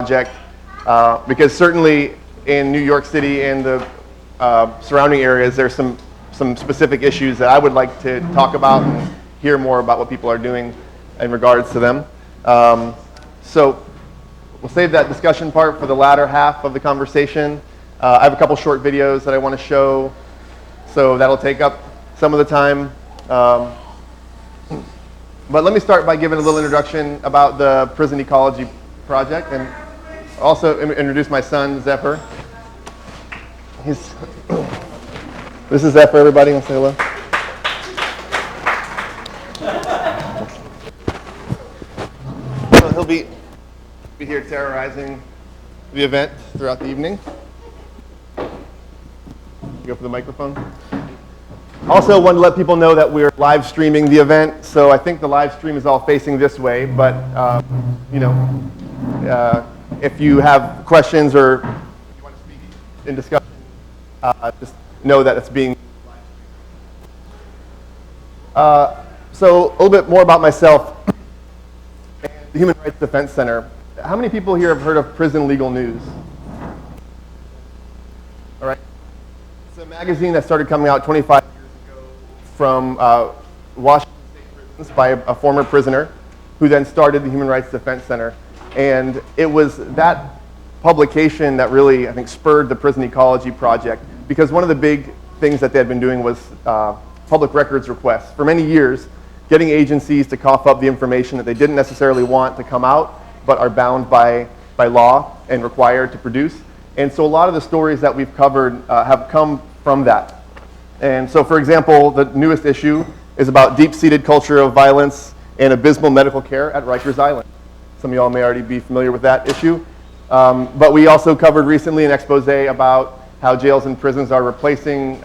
project, because certainly in New York City and the surrounding areas, there's some specific issues that I would like to talk about and hear more about what people are doing in regards to them. So we'll save that discussion part for the latter half of the conversation. I have a couple short videos that I want to show, so that'll take up some of the time. But let me start by giving a little introduction about the Prison Ecology Project, and also introduce my son, Zephyr. This is Zephyr, everybody. Let's say hello. So he'll be here terrorizing the event throughout the evening. Go for the microphone. Also, want to let people know that we're live streaming the event, so I think the live stream is all facing this way, but if you have questions or you want to speak in discussion, just know that it's being live streamed. So a little bit more about myself and the Human Rights Defense Center. How many people here have heard of Prison Legal News? All right. It's a magazine that started coming out 25 years ago from Washington State prisons by a former prisoner who then started the Human Rights Defense Center. And it was that publication that really, I think, spurred the Prison Ecology Project, because one of the big things that they had been doing was public records requests. For many years, getting agencies to cough up the information that they didn't necessarily want to come out, but are bound by law and required to produce. And so a lot of the stories that we've covered have come from that. And so, for example, the newest issue is about deep-seated culture of violence and abysmal medical care at Rikers Island. Some of y'all may already be familiar with that issue. But we also covered recently an expose about how jails and prisons are replacing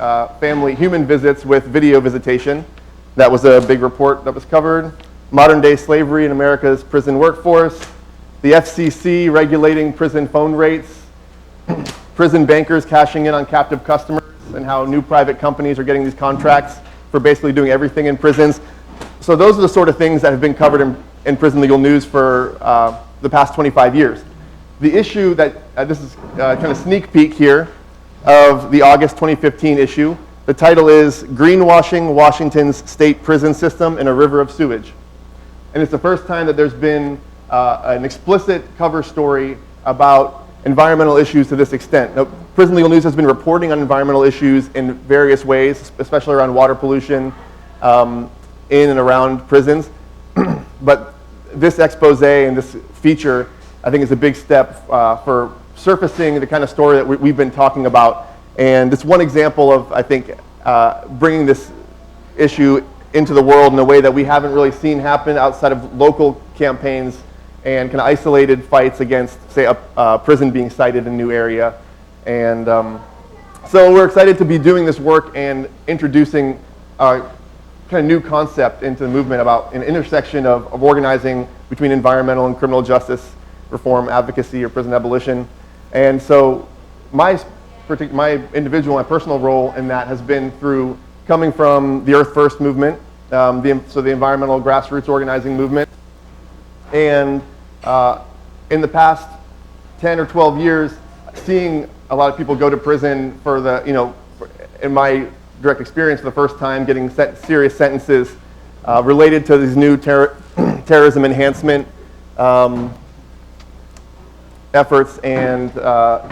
human visits with video visitation. That was a big report that was covered. Modern-day slavery in America's prison workforce. The FCC regulating prison phone rates. Prison bankers cashing in on captive customers, and how new private companies are getting these contracts for basically doing everything in prisons. So those are the sort of things that have been covered in Prison Legal News for the past 25 years. The issue that, this is kind of sneak peek here of the August 2015 issue. The title is Greenwashing Washington's State Prison System in a River of Sewage. And it's the first time that there's been an explicit cover story about environmental issues to this extent. Now, Prison Legal News has been reporting on environmental issues in various ways, especially around water pollution in and around prisons. But this expose and this feature, I think, is a big step for surfacing the kind of story that we've been talking about. And it's one example of, I think, bringing this issue into the world in a way that we haven't really seen happen outside of local campaigns and kind of isolated fights against, say, a prison being cited in a new area. And so we're excited to be doing this work and introducing a kind of new concept into the movement about an intersection of organizing between environmental and criminal justice reform advocacy or prison abolition. And so my personal role in that has been through coming from the Earth First movement, so the environmental grassroots organizing movement. And in the past 10 or 12 years, seeing a lot of people go to prison for in my direct experience, for the first time, getting serious sentences related to these new terrorism enhancement efforts and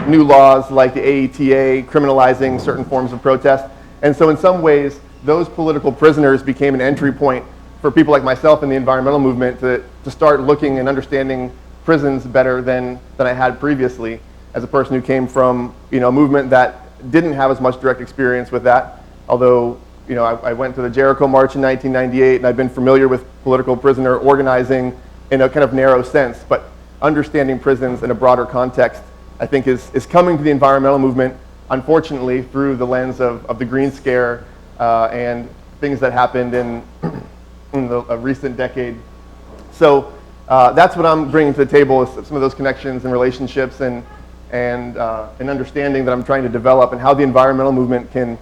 new laws like the AETA criminalizing certain forms of protest. And so in some ways, those political prisoners became an entry point for people like myself in the environmental movement to start looking and understanding prisons better than I had previously, as a person who came from a movement that didn't have as much direct experience with that. Although I went to the Jericho March in 1998, and I've been familiar with political prisoner organizing in a kind of narrow sense, but understanding prisons in a broader context, I think, is coming to the environmental movement, unfortunately, through the lens of the Green Scare and things that happened in the recent decade. So that's what I'm bringing to the table, is some of those connections and relationships and an understanding that I'm trying to develop, and how the environmental movement can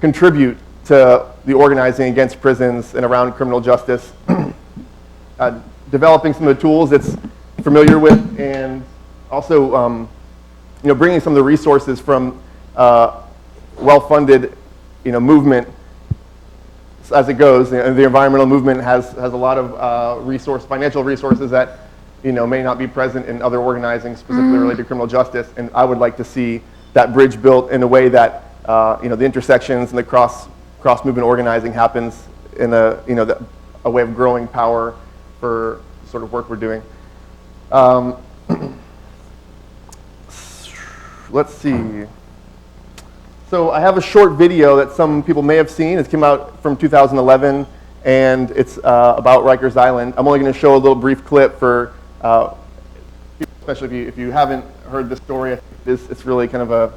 contribute to the organizing against prisons and around criminal justice. Developing some of the tools. It's familiar with, and also bringing some of the resources from well-funded movement as it goes. The environmental movement has a lot of financial resources that may not be present in other organizing specifically related to criminal justice, and I would like to see that bridge built in a way that the intersections and the cross movement organizing happens in a way of growing power for sort of work we're doing. Let's see. So I have a short video that some people may have seen. It came out from 2011, and it's about Rikers Island. I'm only going to show a little brief clip for, especially if you haven't heard the story. It's really kind of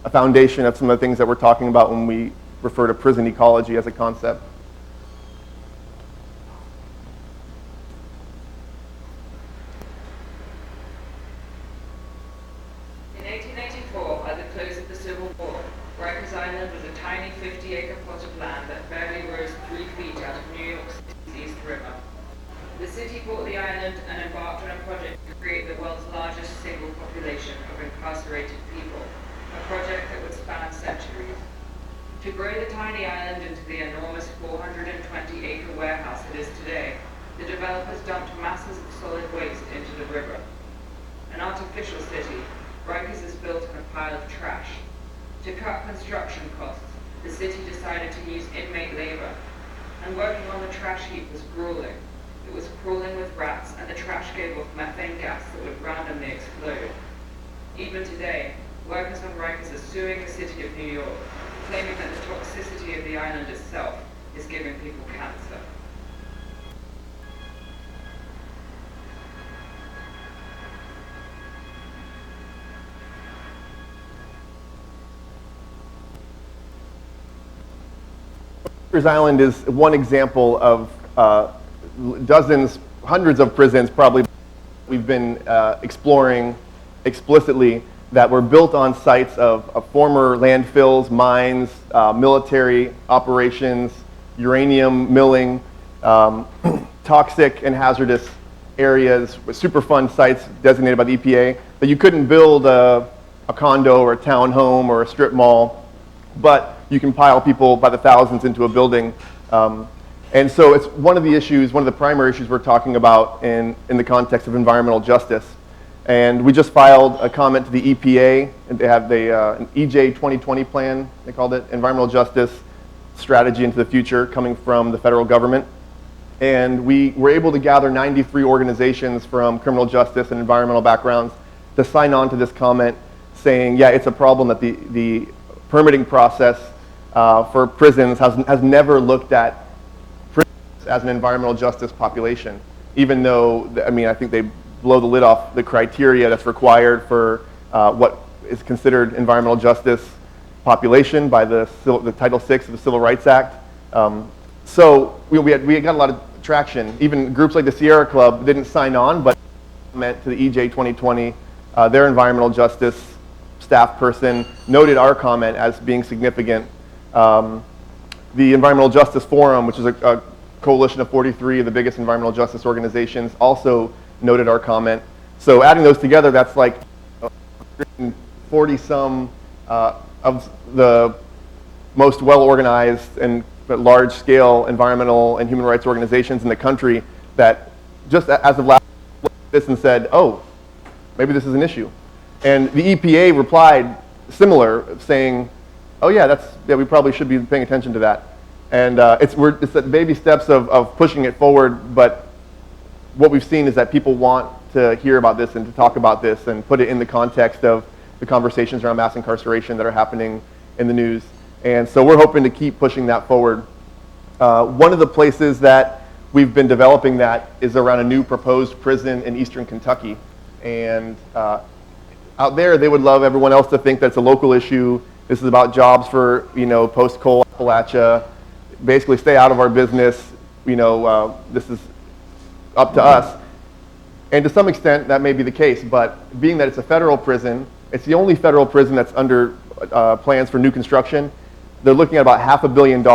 a foundation of some of the things that we're talking about when we refer to prison ecology as a concept. In 1884, at the close of the Civil War, Rikers Island was a tiny 50-acre plot of land that barely rose 3 feet out of New York City's East River. The city bought the island and embarked on a project to create the world's largest single population of incarcerated people, a project that would span centuries. To grow the tiny island into the enormous 420-acre warehouse it is today, the developers dumped masses of solid waste into the river. An artificial city, Rikers is built on a pile of trash. To cut construction costs, the city decided to use inmate labor, and working on the trash heap was grueling. It was crawling with rats, and the trash gave off methane gas that would randomly explode. Even today, workers on Rikers are suing the city of New York, claiming that the toxicity of the island itself is giving people cancer. Rikers Island is one example of dozens, hundreds of prisons probably we've been exploring explicitly that were built on sites of former landfills, mines, military operations, uranium milling, toxic and hazardous areas with Superfund sites designated by the EPA that you couldn't build a condo or a townhome or a strip mall, but you can pile people by the thousands into a building. And so it's one of the issues, one of the primary issues we're talking about in the context of environmental justice. And we just filed a comment to the EPA, and they have an EJ 2020 plan, they called it, Environmental Justice Strategy into the Future, coming from the federal government. And we were able to gather 93 organizations from criminal justice and environmental backgrounds to sign on to this comment saying, yeah, it's a problem that the permitting process for prisons has never looked at prisons as an environmental justice population, even though, I think they blow the lid off the criteria that's required for what is considered environmental justice population by the Title VI of the Civil Rights Act. So we got a lot of traction. Even groups like the Sierra Club didn't sign on, but meant to the EJ 2020, their environmental justice staff person noted our comment as being significant. The Environmental Justice Forum, which is a coalition of 43 of the biggest environmental justice organizations, also noted our comment. So adding those together, that's like 140-some of the most well-organized and large-scale environmental and human rights organizations in the country that just as of last looked at this and said, oh, maybe this is an issue. And the EPA replied similar, saying, oh yeah, we probably should be paying attention to that. And it's the baby steps of pushing it forward, but what we've seen is that people want to hear about this and to talk about this and put it in the context of the conversations around mass incarceration that are happening in the news. And so we're hoping to keep pushing that forward. One of the places that we've been developing that is around a new proposed prison in eastern Kentucky. And out there, they would love everyone else to think that it's a local issue. This is about jobs for, post-coal Appalachia. Basically, stay out of our business. This is up to us. And to some extent, that may be the case. But being that it's a federal prison, it's the only federal prison that's under plans for new construction. They're looking at about $500 million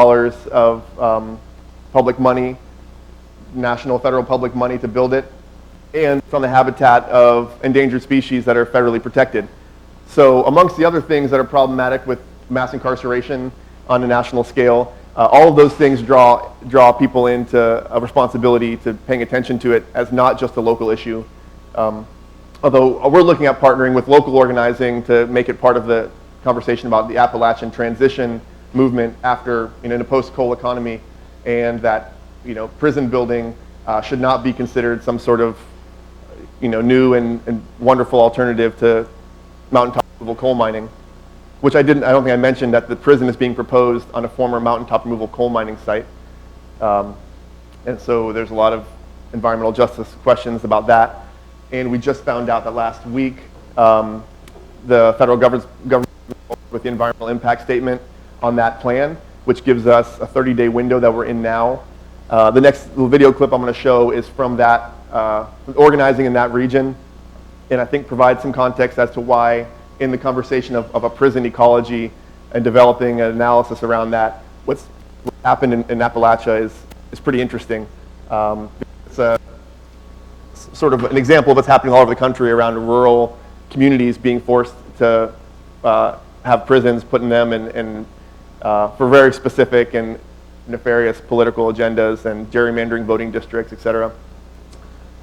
of public money, national, federal public money to build it. and from the habitat of endangered species that are federally protected. So amongst the other things that are problematic with mass incarceration on a national scale, all of those things draw people into a responsibility to paying attention to it as not just a local issue. Although we're looking at partnering with local organizing to make it part of the conversation about the Appalachian transition movement after, in a post-coal economy, and that, prison building should not be considered some sort of, new and wonderful alternative to mountaintop removal coal mining, which I don't think I mentioned that the prison is being proposed on a former mountaintop removal coal mining site. And so there's a lot of environmental justice questions about that. And we just found out that last week, the federal government with the environmental impact statement on that plan, which gives us a 30-day window that we're in now. The next little video clip I'm going to show is from that organizing in that region, and I think provides some context as to why, in the conversation of a prison ecology and developing an analysis around that, what happened in Appalachia is pretty interesting. It's a sort of an example of what's happening all over the country around rural communities being forced to have prisons put in them and for very specific and nefarious political agendas and gerrymandering voting districts, et cetera.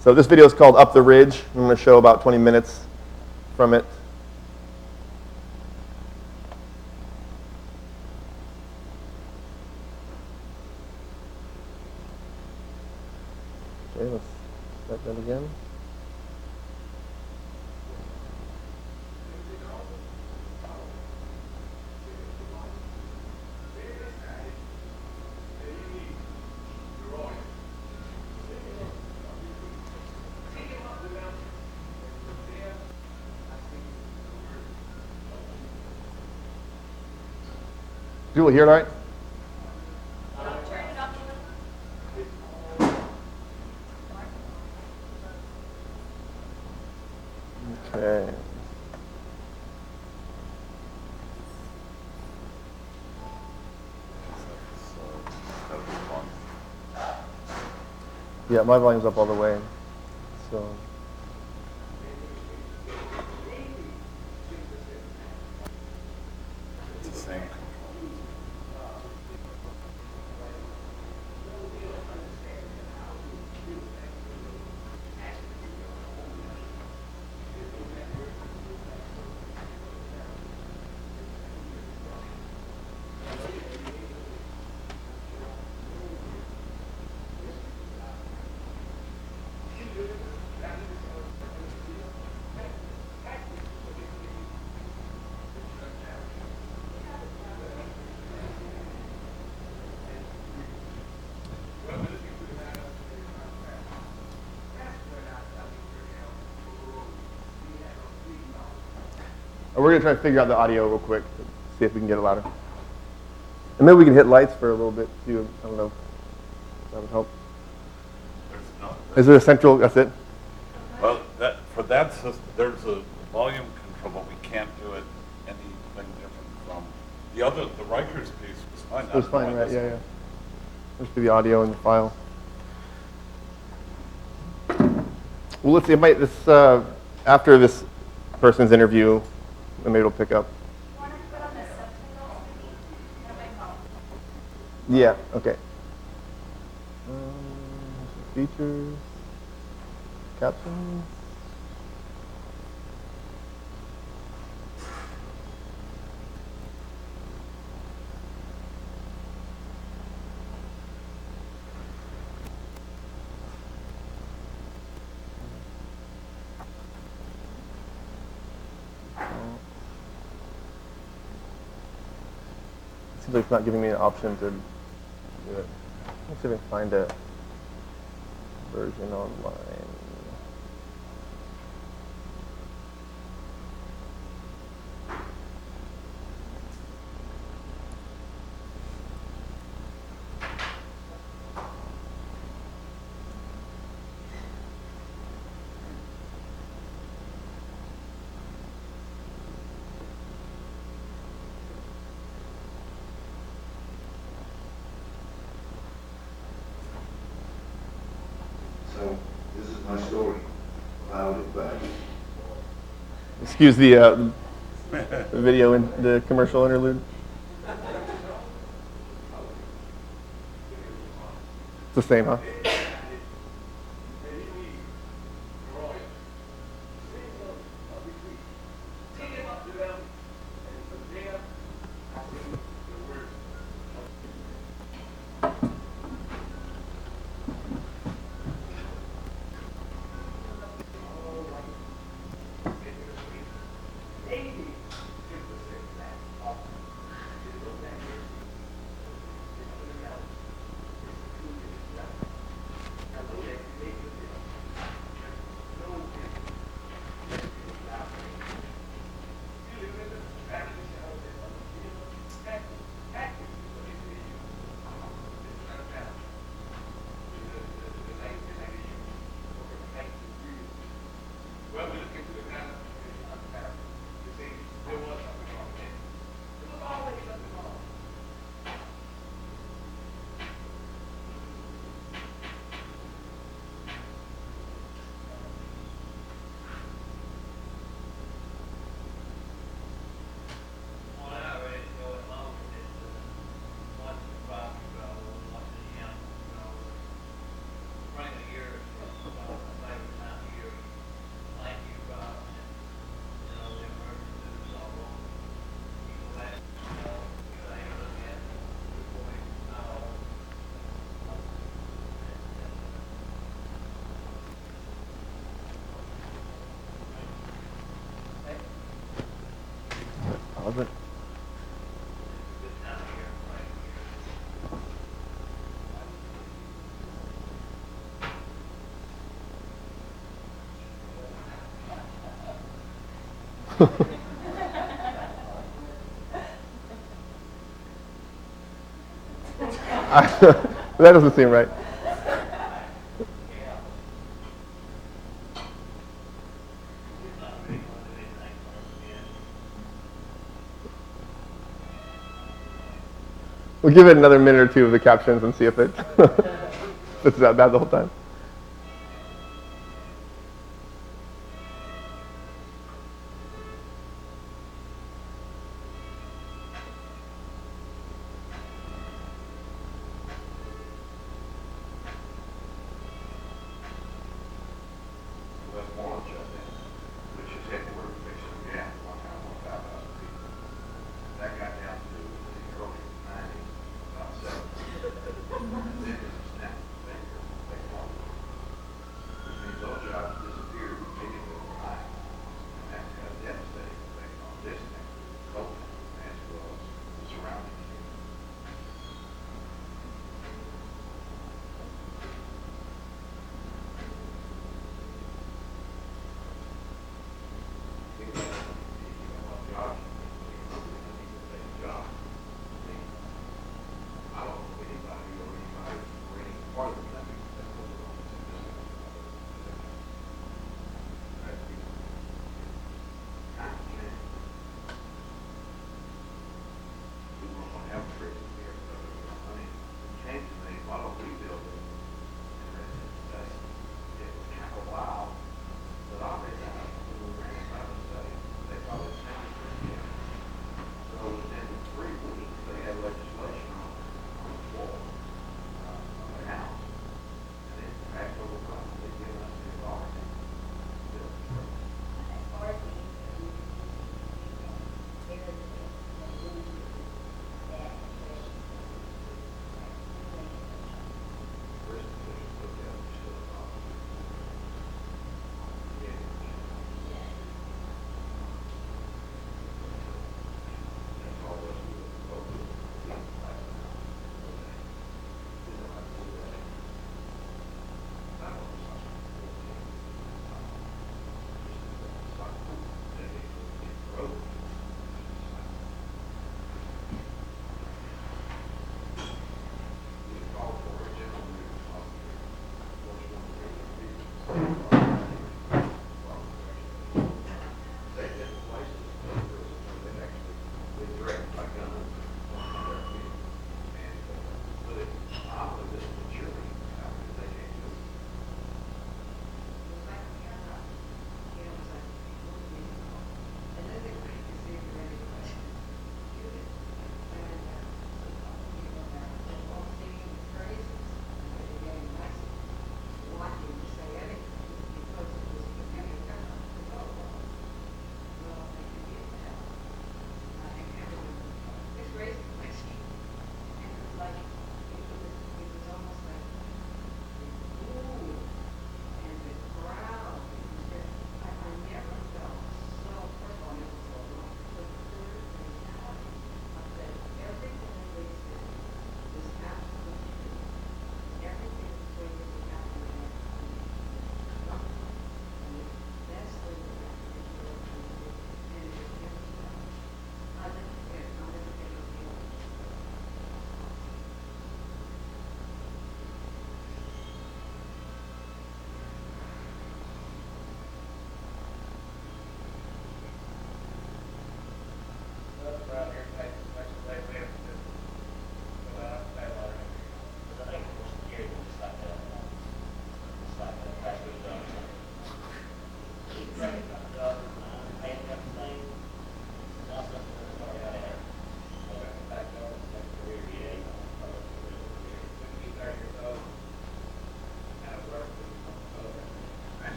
So this video is called Up the Ridge. I'm going to show about 20 minutes from it. Okay, let's start that again. Julie, hear it all right? Okay. Yeah, my volume's up all the way. So. It's the same. We're going to try to figure out the audio real quick, see if we can get it louder. And maybe we can hit lights for a little bit too. I don't know. That would help. Is there a central? That's it? Well, for that system, there's a volume control, but we can't do it anything different from the other. The Rikers piece was fine. It was fine, right? Yeah. Must be the audio in the file. Well, let's see. After this person's interview, maybe it'll pick up. Yeah. Okay. Features, captions. Seems like it's not giving me an option to do it. Let's see if I can find a version online. So this is Excuse the video and the commercial interlude. It's the same, huh? Pause it. That doesn't seem right. We'll give it another minute or two of the captions and see if it's that bad the whole time.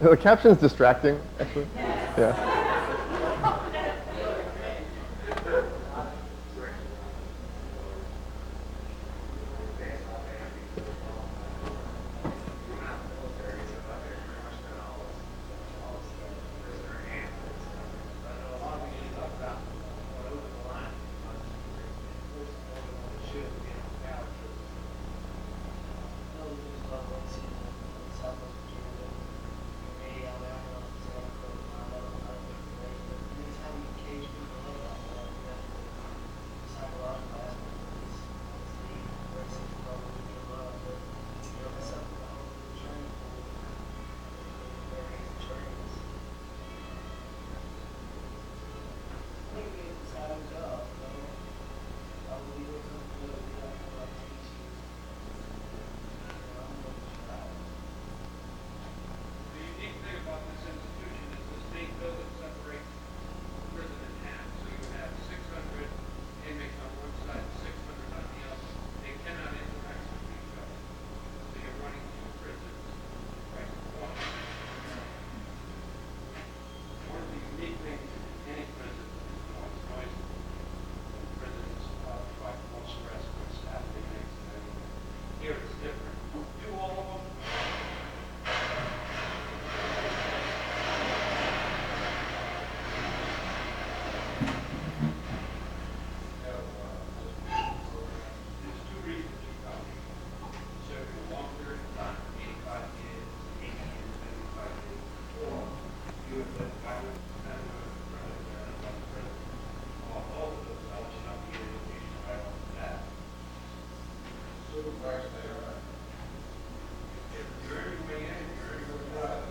The caption's distracting, actually. Yeah. The unique thing about this institution is the state doesn't separate prison in half. So you have 600 inmates on one side, 600 on the other. They cannot interact with each other. So you're running two prisons right at once. One of the unique things in any prison is noise. Noise in prisons provide more stress for staff inmates than anything. Here it's different. Do all of them. There's two reasons you come here. Serve you a long period of time, 85 years, 80 years, 75 years, or you have been violent member, all of those elements up here in the right on that. Supervisor, if you're any way in, you're any way out.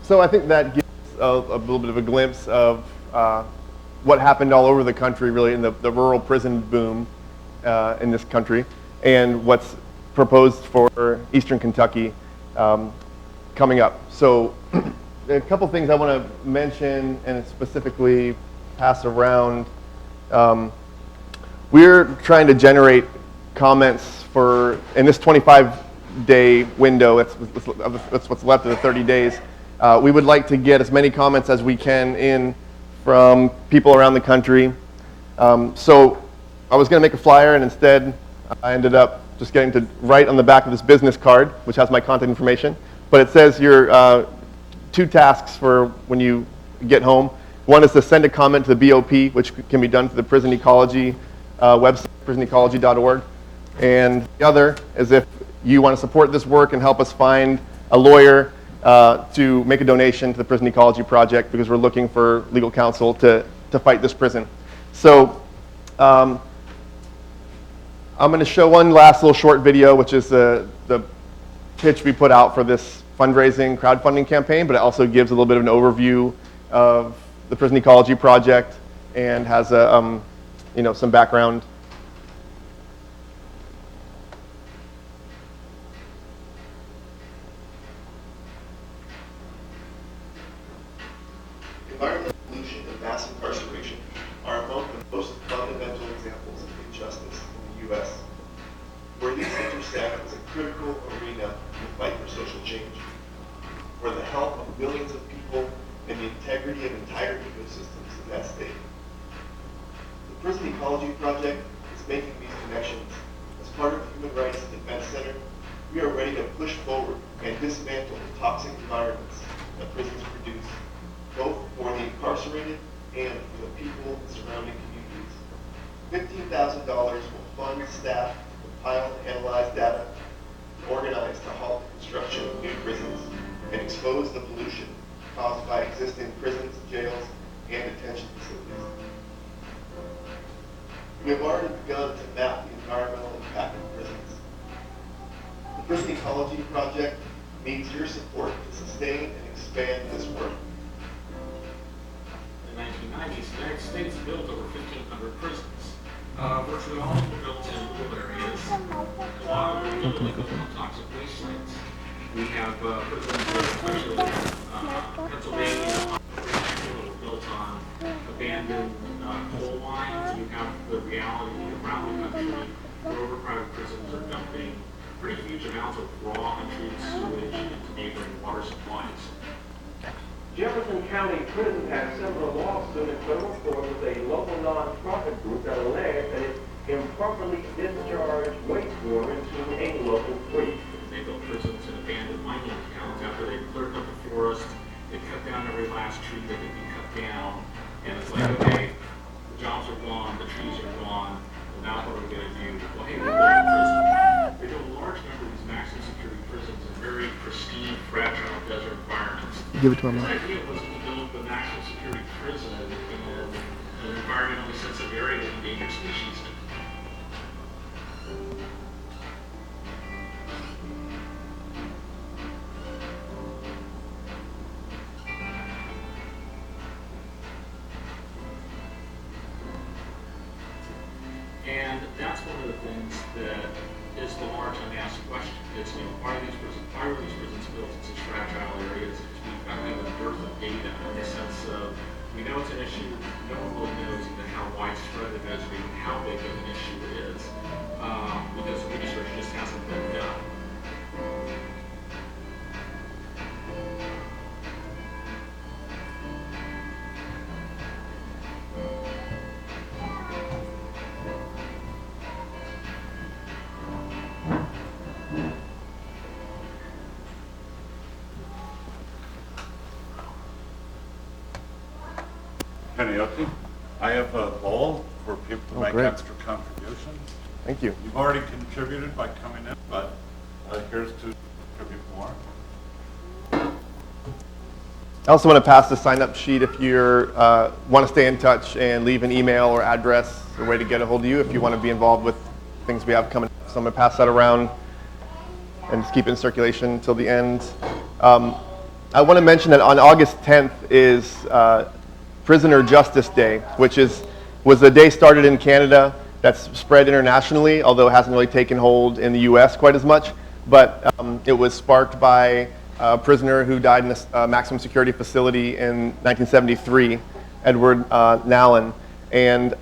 So I think that gives a little bit of a glimpse of what happened all over the country, really, in the rural prison boom in this country, and what's proposed for Eastern Kentucky coming up. So a couple things I want to mention and specifically pass around. We're trying to generate comments for, in this 25-day window, that's what's left of the 30 days, we would like to get as many comments as we can in from people around the country. So I was going to make a flyer, and instead I ended up just getting to write on the back of this business card, which has my contact information. But it says your 2 tasks for when you get home. One is to send a comment to the BOP, which can be done through the Prison Ecology website, prisonecology.org. And the other is if you want to support this work and help us find a lawyer to make a donation to the Prison Ecology Project, because we're looking for legal counsel to fight this prison. So I'm going to show one last little short video, which is the pitch we put out for this fundraising crowdfunding campaign, but it also gives a little bit of an overview of the Prison Ecology Project and has a, some background. Environmental pollution and mass incarceration are among the most fundamental examples of injustice in the U.S., where these intersect is a critical arena in the fight for social change, where the health of millions of people and the integrity of entire ecosystems in that state. The Prison Ecology Project is making these connections. As part of the Human Rights Defense Center, we are ready to push forward and dismantle the toxic environments that prisons produce, both for the incarcerated and for the people in surrounding communities. $15,000 will fund staff to compile and analyze data, organize to halt the construction of new prisons, and expose the pollution caused by existing prisons, jails, and detention facilities. We have already begun to map the environmental impact of prisons. The Prison Ecology Project needs your support to sustain and expand this work. In the 1990s, the United States built over 1,500 prisons. Virtually all of them were built in rural areas. A lot of them were built on toxic waste sites. We have prisons, especially in Pennsylvania, that were built on abandoned coal mines. You have the reality around the country where overcrowded prisons are dumping pretty huge amounts of raw, untreated sewage into neighboring water supplies. Jefferson County Prison has several lawsuits in federal court with a local non-profit group that allege that it improperly discharged wastewater into a local creek. They built prisons in abandoned mining towns after they cleared up the forest. They cut down every last tree that could be cut down. And it's like, okay, the jobs are gone, the trees are gone, well, now what are we going to do? Well, hey, we're building a prison. They built a large number of these maximum security prisons in very pristine, fragile desert environments. Give it to him. The idea was to build the maximum security prison in an environmentally sensitive area with endangered species. And that's one of the things that is the large unasked question. It's, why were these prisons built in such fragile areas? We've got kind of a dearth of data in the sense of, we know it's an issue, no one really knows even how widespread it is, or even how big of an issue it is, because the research just hasn't been done. Karaoke. I have a bowl for people to make great. extra contributions. Thank you. You've already contributed by coming in, but here's to contribute more. I also want to pass the sign-up sheet if you want to stay in touch and leave an email or address, a way to get a hold of you if you want to be involved with things we have coming up. So I'm going to pass that around and just keep it in circulation until the end. I want to mention that on August 10th is Prisoner Justice Day, which was a day started in Canada that's spread internationally, although it hasn't really taken hold in the US quite as much. But it was sparked by a prisoner who died in a maximum security facility in 1973, Edward Nallen. And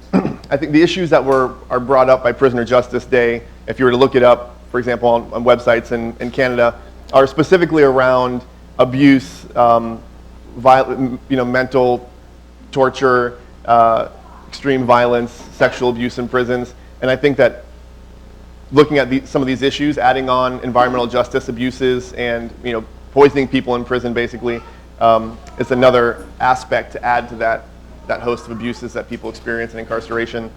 I think the issues that are brought up by Prisoner Justice Day, if you were to look it up, for example, on websites in Canada, are specifically around abuse, mental torture, extreme violence, sexual abuse in prisons. And I think that looking at some of these issues, adding on environmental justice abuses and poisoning people in prison basically, is another aspect to add to that host of abuses that people experience in incarceration.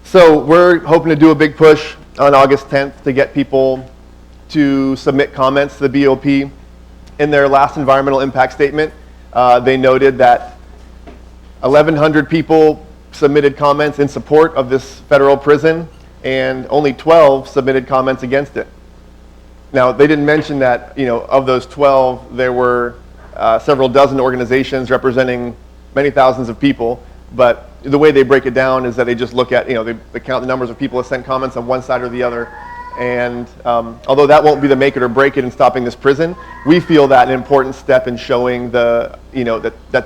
So we're hoping to do a big push on August 10th to get people to submit comments to the BOP. In their last environmental impact statement, they noted that 1,100 people submitted comments in support of this federal prison, and only 12 submitted comments against it. Now, they didn't mention that, of those 12, there were several dozen organizations representing many thousands of people, but the way they break it down is that they just look at, they count the numbers of people that sent comments on one side or the other. And although that won't be the make it or break it in stopping this prison, we feel that an important step in showing that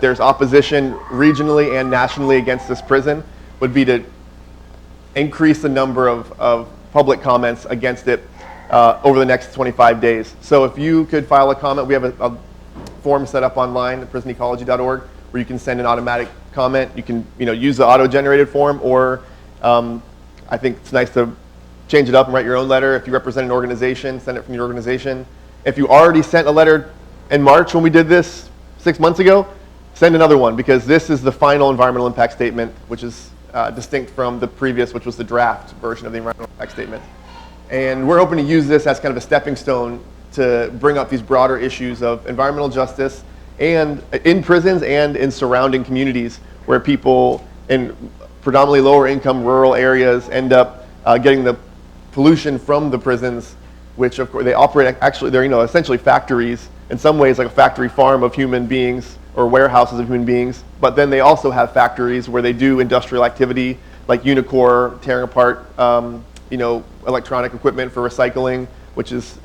there's opposition regionally and nationally against this prison would be to increase the number of public comments against it over the next 25 days. So if you could file a comment, we have a form set up online at prisonecology.org where you can send an automatic comment. You can use the auto-generated form, or I think it's nice to change it up and write your own letter. If you represent an organization, send it from your organization. If you already sent a letter in March when we did this 6 months ago, send another one, because this is the final environmental impact statement, which is distinct from the previous, which was the draft version of the environmental impact statement. And we're hoping to use this as kind of a stepping stone to bring up these broader issues of environmental justice and in prisons and in surrounding communities where people in predominantly lower income rural areas end up getting the pollution from the prisons, which of course they operate, actually they're essentially factories, in some ways like a factory farm of human beings or warehouses of human beings, but then they also have factories where they do industrial activity like Unicore, tearing apart electronic equipment for recycling, which is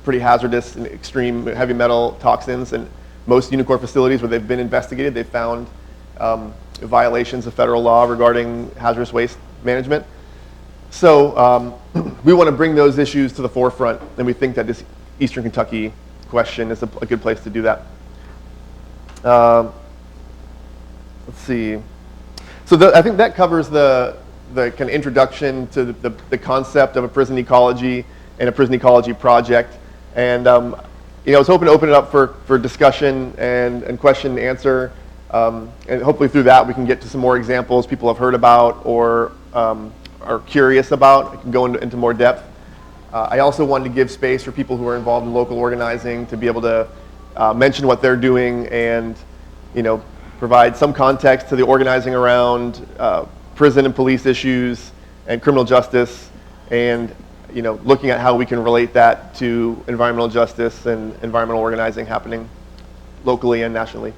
pretty hazardous and extreme heavy metal toxins. And most Unicore facilities where they've been investigated, they've found violations of federal law regarding hazardous waste management. So we want to bring those issues to the forefront, and we think that this Eastern Kentucky question is a good place to do that. Let's see. So I think that covers the kind of introduction to the concept of a prison ecology and a prison ecology project. And I was hoping to open it up for discussion and question and answer. And hopefully through that we can get to some more examples people have heard about or are curious about. I can go into more depth. I also wanted to give space for people who are involved in local organizing to be able to mention what they're doing and provide some context to the organizing around prison and police issues and criminal justice, and looking at how we can relate that to environmental justice and environmental organizing happening locally and nationally.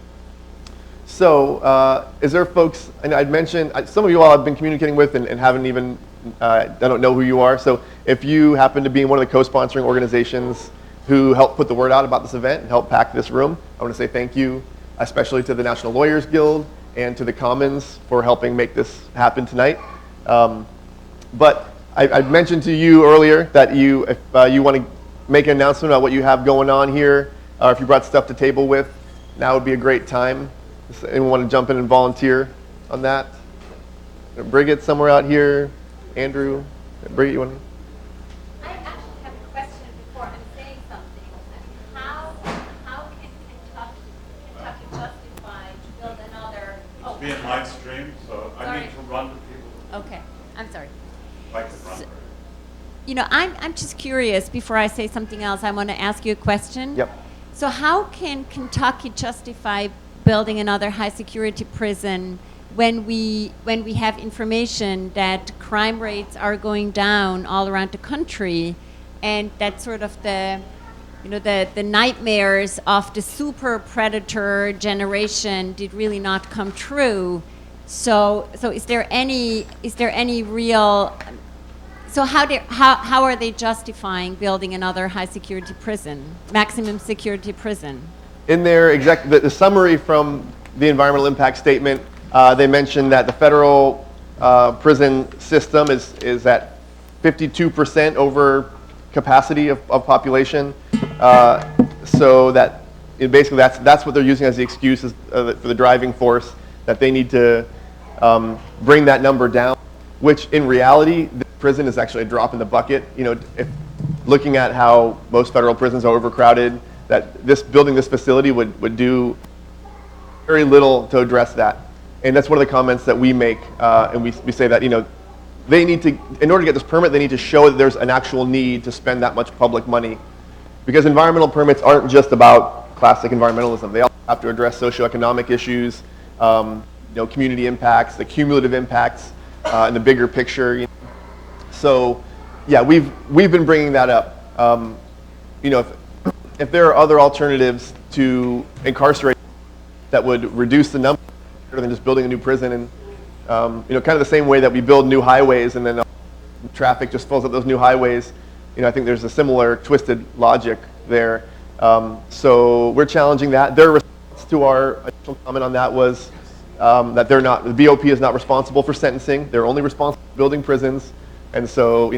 So is there folks, and I'd mentioned, some of you all I've been communicating with and haven't even, I don't know who you are, so if you happen to be in one of the co-sponsoring organizations who helped put the word out about this event and helped pack this room, I want to say thank you, especially to the National Lawyers Guild and to the Commons for helping make this happen tonight. But I mentioned to you earlier that if you want to make an announcement about what you have going on here, or if you brought stuff to table with, now would be a great time. Does anyone want to jump in and volunteer on that? Brigitte, somewhere out here. Andrew, Brigitte, you want to? I actually have a question before I'm saying something. I mean, how can Kentucky justify to build another? It's being live streamed, so I need to run to people. Okay, I'm sorry. If I could run. I'm just curious. Before I say something else, I want to ask you a question. Yep. So how can Kentucky justify building another high security prison when we have information that crime rates are going down all around the country, and that sort of the the nightmares of the super predator generation did really not come true. So is there any real, so how are they justifying building another high security prison, maximum security prison? In their the summary from the environmental impact statement, they mentioned that the federal prison system is at 52% over capacity of population. So that basically that's what they're using as the excuse for the driving force, that they need to bring that number down, which in reality, the prison is actually a drop in the bucket. If looking at how most federal prisons are overcrowded, that building this facility would do very little to address that. And that's one of the comments that we make, and we say that, they need to, in order to get this permit, they need to show that there's an actual need to spend that much public money. Because environmental permits aren't just about classic environmentalism. They also have to address socioeconomic issues, community impacts, the cumulative impacts, and the bigger picture. So, yeah, we've been bringing that up. If there are other alternatives to incarcerate that would reduce the number, rather than just building a new prison, and kind of the same way that we build new highways and then traffic just fills up those new highways. I think there's a similar twisted logic there. So we're challenging that. Their response to our initial comment on that was that the BOP is not responsible for sentencing. They're only responsible for building prisons, and so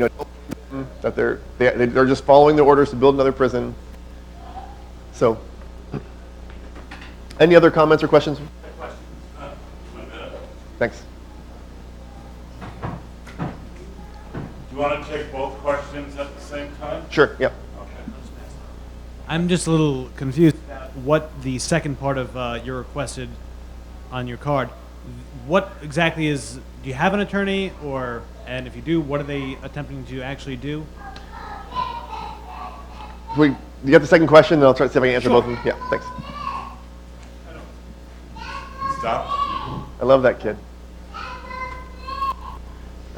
that they're just following the orders to build another prison. So, any other comments or questions? Thanks. Do you want to take both questions at the same time? Sure, yeah. Okay. I'm just a little confused about what the second part of your requested on your card. What exactly do you have an attorney, and if you do, what are they attempting to actually do? You got the second question, then I'll try to see if I can answer both of them. Yeah, thanks. Stop. I love that kid.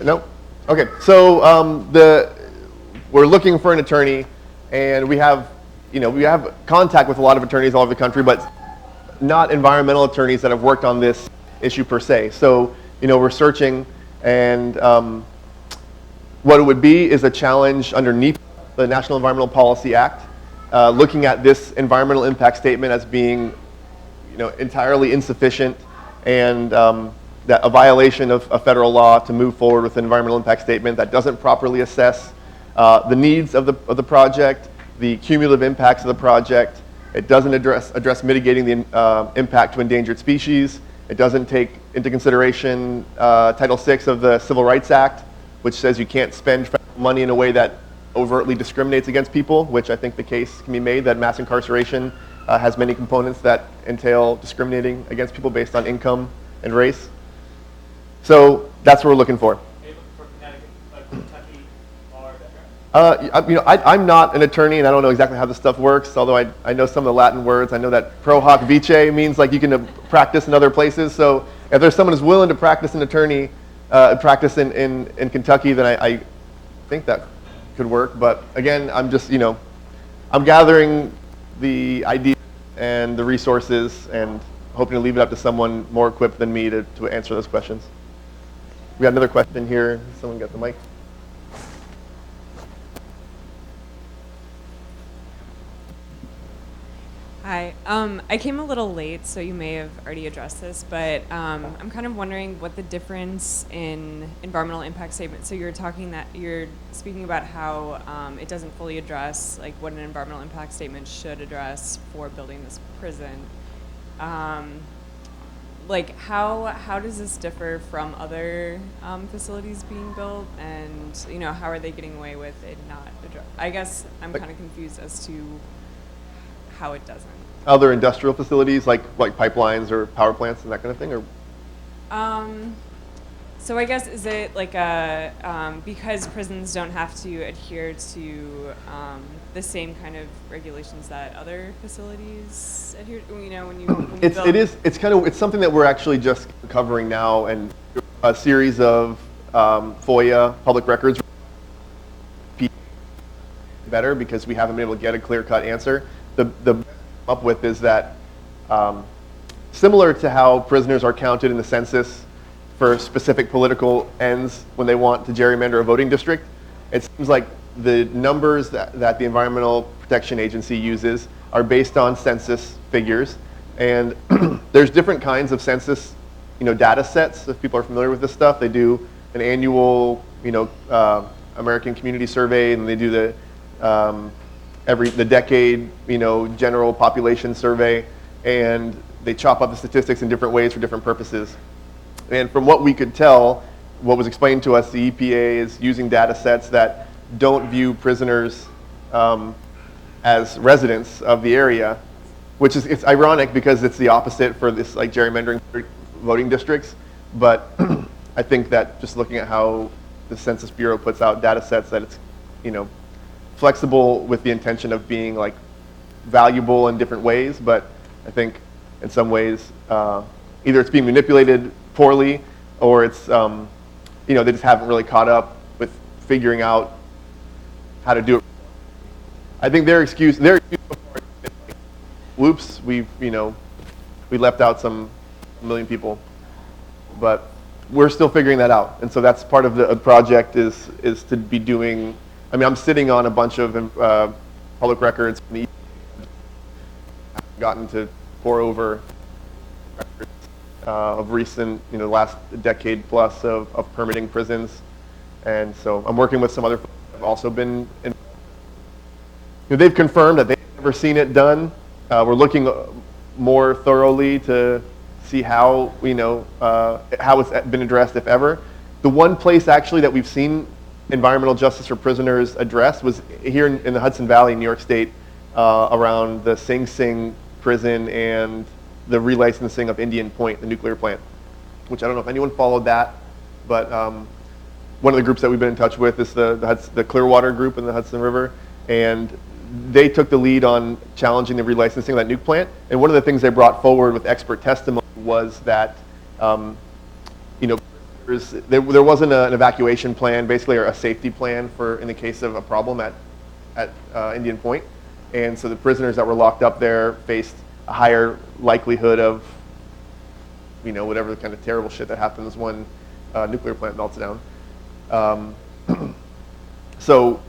No? Okay, so we're looking for an attorney, and we have contact with a lot of attorneys all over the country, but not environmental attorneys that have worked on this issue per se. So, we're searching, and what it would be is a challenge under NEPA, the National Environmental Policy Act, looking at this environmental impact statement as being, entirely insufficient, and that a violation of federal law to move forward with an environmental impact statement that doesn't properly assess the needs of the project, the cumulative impacts of the project. It doesn't address mitigating the impact to endangered species. It doesn't take into consideration Title VI of the Civil Rights Act, which says you can't spend federal money in a way that overtly discriminates against people, which I think the case can be made that mass incarceration has many components that entail discriminating against people based on income and race. So that's what we're looking for. I'm not an attorney, and I don't know exactly how this stuff works, although I know some of the Latin words. I know that pro hoc vice means like you can practice in other places. So if there's someone who's willing to practice an attorney, practice in Kentucky, then I think that could work. But again, I'm just, I'm gathering the ideas and the resources and hoping to leave it up to someone more equipped than me to answer those questions. We got another question here. Someone got the mic. Hi. I came a little late, so you may have already addressed this, but I'm kind of wondering what the difference in environmental impact statement. So you're speaking about how it doesn't fully address like what an environmental impact statement should address for building this prison. Like how does this differ from other facilities being built, and how are they getting away with it not address? I guess I'm kind of confused as to how it doesn't. Other industrial facilities like pipelines or power plants and that kind of thing, or? So I guess is it like because prisons don't have to adhere to the same kind of regulations that other facilities adhere to, when you build. It's something that we're actually just covering now, and a series of FOIA public records better because we haven't been able to get a clear-cut answer. The up with is that similar to how prisoners are counted in the census for specific political ends when they want to gerrymander a voting district, it seems like the numbers that the Environmental Protection Agency uses are based on census figures, and there's different kinds of census, data sets. If people are familiar with this stuff, they do an annual, American Community Survey, and they do the decade, general population survey, and they chop up the statistics in different ways for different purposes. And from what we could tell, what was explained to us, the EPA is using data sets that don't view prisoners as residents of the area, which is, it's ironic because it's the opposite for this like gerrymandering voting districts. But I think that just looking at how the Census Bureau puts out data sets, that it's, flexible with the intention of being like valuable in different ways. But I think in some ways, either it's being manipulated poorly, or it's, they just haven't really caught up with figuring out how to do it. I think their excuse before is like, whoops, we left out some million people, but we're still figuring that out. And so that's part of the project is to be doing. I mean, I'm sitting on a bunch of public records from the I've gotten to pour over records of recent, last decade plus of permitting prisons. And so I'm working with some other folks that have also been they've confirmed that they've never seen it done. We're looking more thoroughly to see how, how it's been addressed, if ever. The one place actually that we've seen environmental justice for prisoners addressed was here in the Hudson Valley, New York State, around the Sing Sing prison and the relicensing of Indian Point, the nuclear plant, which I don't know if anyone followed that, but one of the groups that we've been in touch with is the Clearwater group in the Hudson River, and they took the lead on challenging the relicensing of that nuke plant. And one of the things they brought forward with expert testimony was that, there wasn't an evacuation plan, basically, or a safety plan for in the case of a problem at Indian Point. And so the prisoners that were locked up there faced a higher likelihood of, whatever the kind of terrible shit that happens when a nuclear plant melts down. So,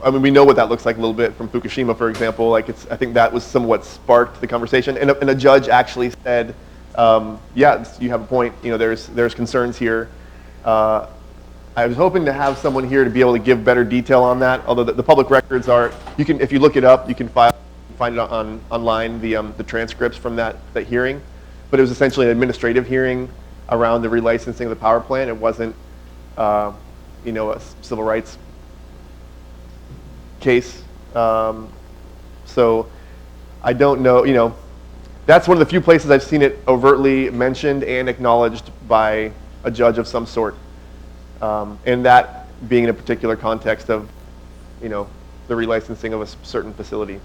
I mean, we know what that looks like a little bit from Fukushima, for example. Like, I think that was somewhat sparked the conversation. And a judge actually said, yeah, you have a point. There's concerns here. I was hoping to have someone here to be able to give better detail on that. Although the public records are, if you look it up, you can find it online, the transcripts from that hearing. But it was essentially an administrative hearing around the relicensing of the power plant. It wasn't, a civil rights case. So I don't know, that's one of the few places I've seen it overtly mentioned and acknowledged by a judge of some sort. And that being in a particular context of, the relicensing of a certain facility.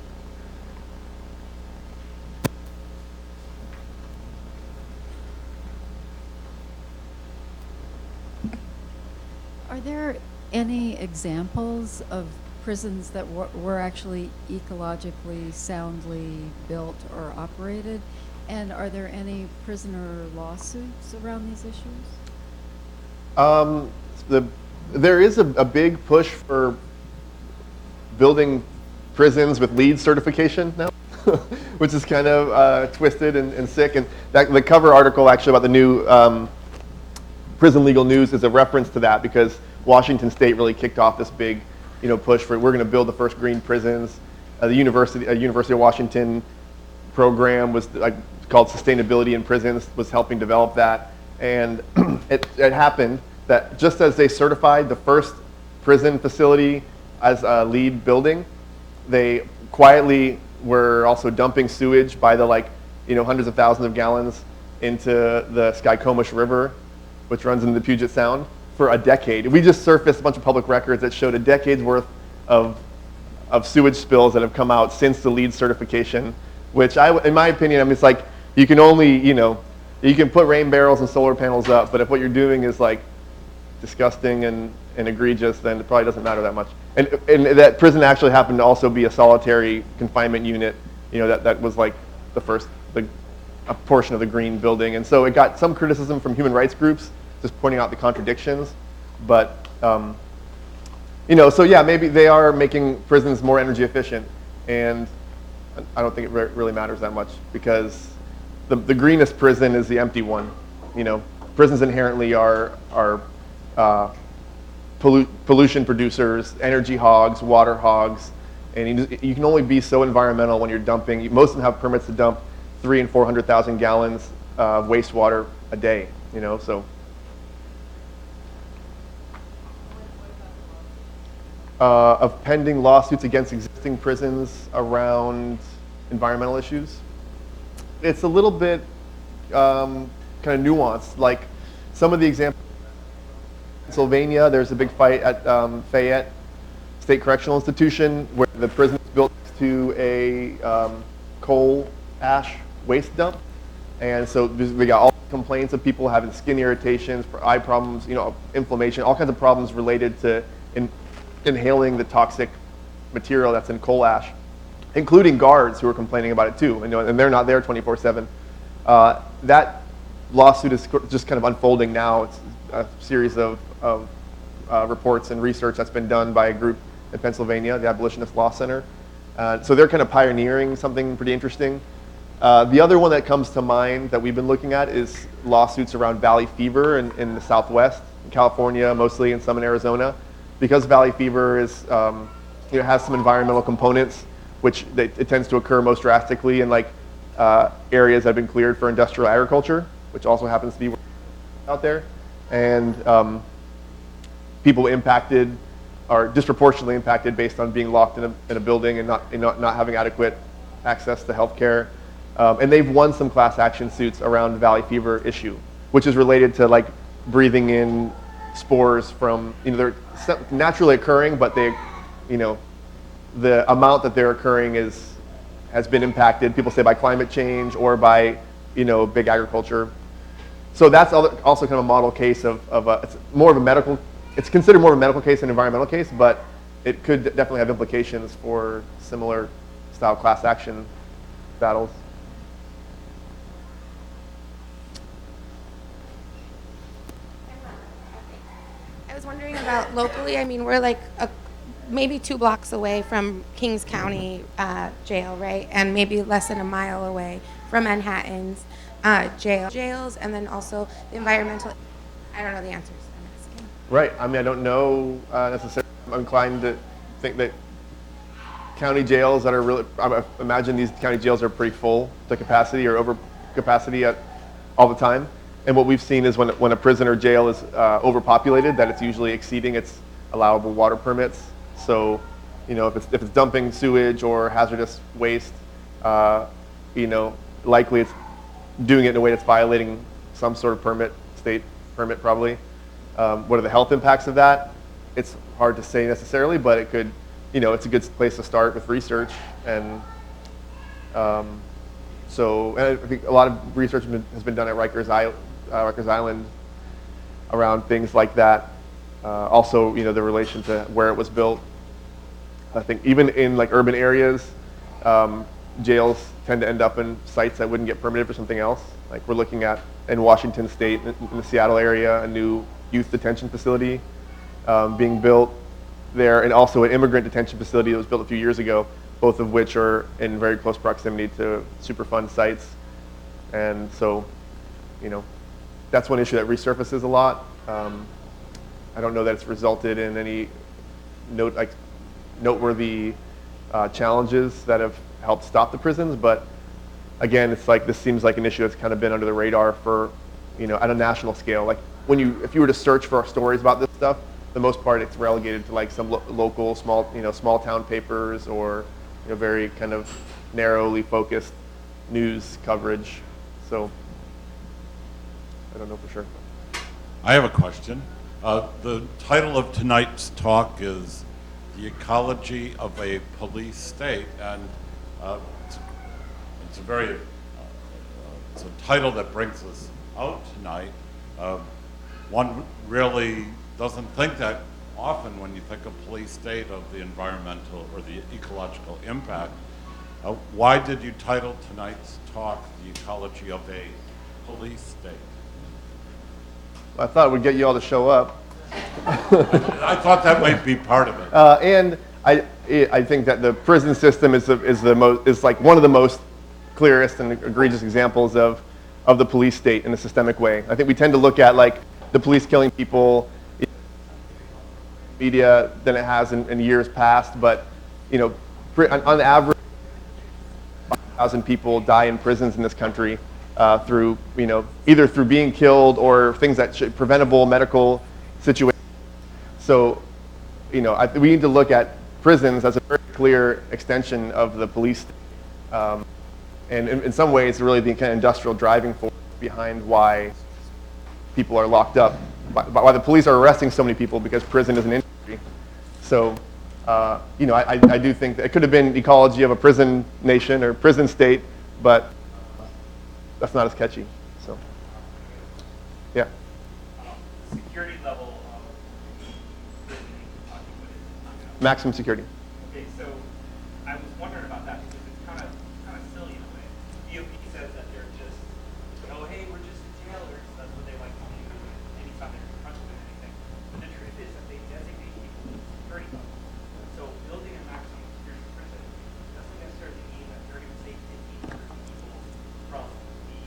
Are there any examples of prisons that were actually ecologically soundly built or operated? And are there any prisoner lawsuits around these issues? There is a big push for building prisons with LEED certification now, which is kind of twisted and sick. And the cover article actually about the new Prison Legal News is a reference to that, because Washington State really kicked off this big push for, we're going to build the first green prisons. The University of Washington program was called Sustainability in Prisons, was helping develop that. And it happened that just as they certified the first prison facility as a LEED building, they quietly were also dumping sewage by the hundreds of thousands of gallons into the Skycomish River, which runs into the Puget Sound, for a decade. We just surfaced a bunch of public records that showed a decade's worth of sewage spills that have come out since the LEED certification, which in my opinion, it's like, you can only, you can put rain barrels and solar panels up, but if what you're doing is disgusting and and egregious, then it probably doesn't matter that much. And that prison actually happened to also be a solitary confinement unit, that was like a portion of the green building. And so it got some criticism from human rights groups, just pointing out the contradictions. But, so yeah, maybe they are making prisons more energy efficient. And I don't think it really matters that much, because the greenest prison is the empty one. Prisons inherently are pollution producers, energy hogs, water hogs, and you can only be so environmental when you're dumping. Most of them have permits to dump 300,000 and 400,000 gallons of wastewater a day. So. Of pending lawsuits against existing prisons around environmental issues. It's a little bit kind of nuanced. Like some of the examples, Pennsylvania, there's a big fight at Fayette State Correctional Institution where the prison is built next to a coal ash waste dump. And so we got all the complaints of people having skin irritations, eye problems, inflammation, all kinds of problems related to inhaling the toxic material that's in coal ash, including guards who are complaining about it too, and they're not there 24/7. That lawsuit is just kind of unfolding now. It's a series of reports and research that's been done by a group in Pennsylvania, the Abolitionist Law Center. So they're kind of pioneering something pretty interesting. The other one that comes to mind that we've been looking at is lawsuits around valley fever in the Southwest, in California mostly, and some in Arizona. Because valley fever is, has some environmental components, which it tends to occur most drastically in areas that have been cleared for industrial agriculture, which also happens to be out there. And people impacted are disproportionately impacted based on being locked in a building and not having adequate access to health care. And they've won some class action suits around the valley fever issue, which is related to breathing in spores from, they're naturally occurring, but the amount that they're occurring has been impacted, people say, by climate change or by, big agriculture. So that's also kind of a model case it's more of a medical, it's considered more of a medical case than an environmental case, but it could definitely have implications for similar style class action battles. I was wondering about locally. I mean, we're maybe 2 blocks away from Kings County jail, right? And maybe less than a mile away from Manhattan's jails, and then also the environmental. I don't know the answers I'm asking. Right. I mean, I don't know necessarily. I'm inclined to think that county jails that are really, I imagine these county jails are pretty full to capacity or over capacity all the time. And what we've seen is when a prison or jail is overpopulated, that it's usually exceeding its allowable water permits. So, if it's dumping sewage or hazardous waste, likely it's doing it in a way that's violating some sort of state permit probably. What are the health impacts of that? It's hard to say necessarily, but it could, it's a good place to start with research. And and I think a lot of research has been done at Rikers Island around things like that. Also, the relation to where it was built. I think even in urban areas, jails tend to end up in sites that wouldn't get permitted for something else. Like we're looking at in Washington State, in the Seattle area, a new youth detention facility being built there, and also an immigrant detention facility that was built a few years ago, both of which are in very close proximity to Superfund sites. And so, that's one issue that resurfaces a lot. I don't know that it's resulted in any noteworthy challenges that have helped stop the prisons, but again, it's this seems like an issue that's kind of been under the radar for, at a national scale. If you were to search for stories about this stuff, the most part it's relegated to some local small town papers or very kind of narrowly focused news coverage. So I don't know for sure. I have a question. The title of tonight's talk is The Ecology of a Police State, and it's a title that brings us out tonight. One really doesn't think that often when you think of police state, of the environmental or the ecological impact. Why did you title tonight's talk "The Ecology of a Police State"? I thought it would get you all to show up. I thought that might be part of it. And I think that the prison system is like one of the most clearest and egregious examples of the police state in a systemic way. I think we tend to look at like the police killing people in media than it has in years past, but on average, 5,000 people die in prisons in this country through either through being killed or things that preventable medical situations. So we need to look at prisons as a very clear extension of the police state. And in some ways, really the kind of industrial driving force behind why people are locked up, why the police are arresting so many people, because prison is an industry. So, I do think that it could have been ecology of a prison nation or prison state, but that's not as catchy. So, yeah. Security level of prison Maximum security. Okay, so I was wondering about that because it's kind of silly in a way. DOP says that they're just, oh hey, we're just jailers. That's what they like to do anytime they're confronted with anything. But the truth is that they designate people as security level. So building a maximum security prison doesn't necessarily mean that they're going to take 1,500 people from the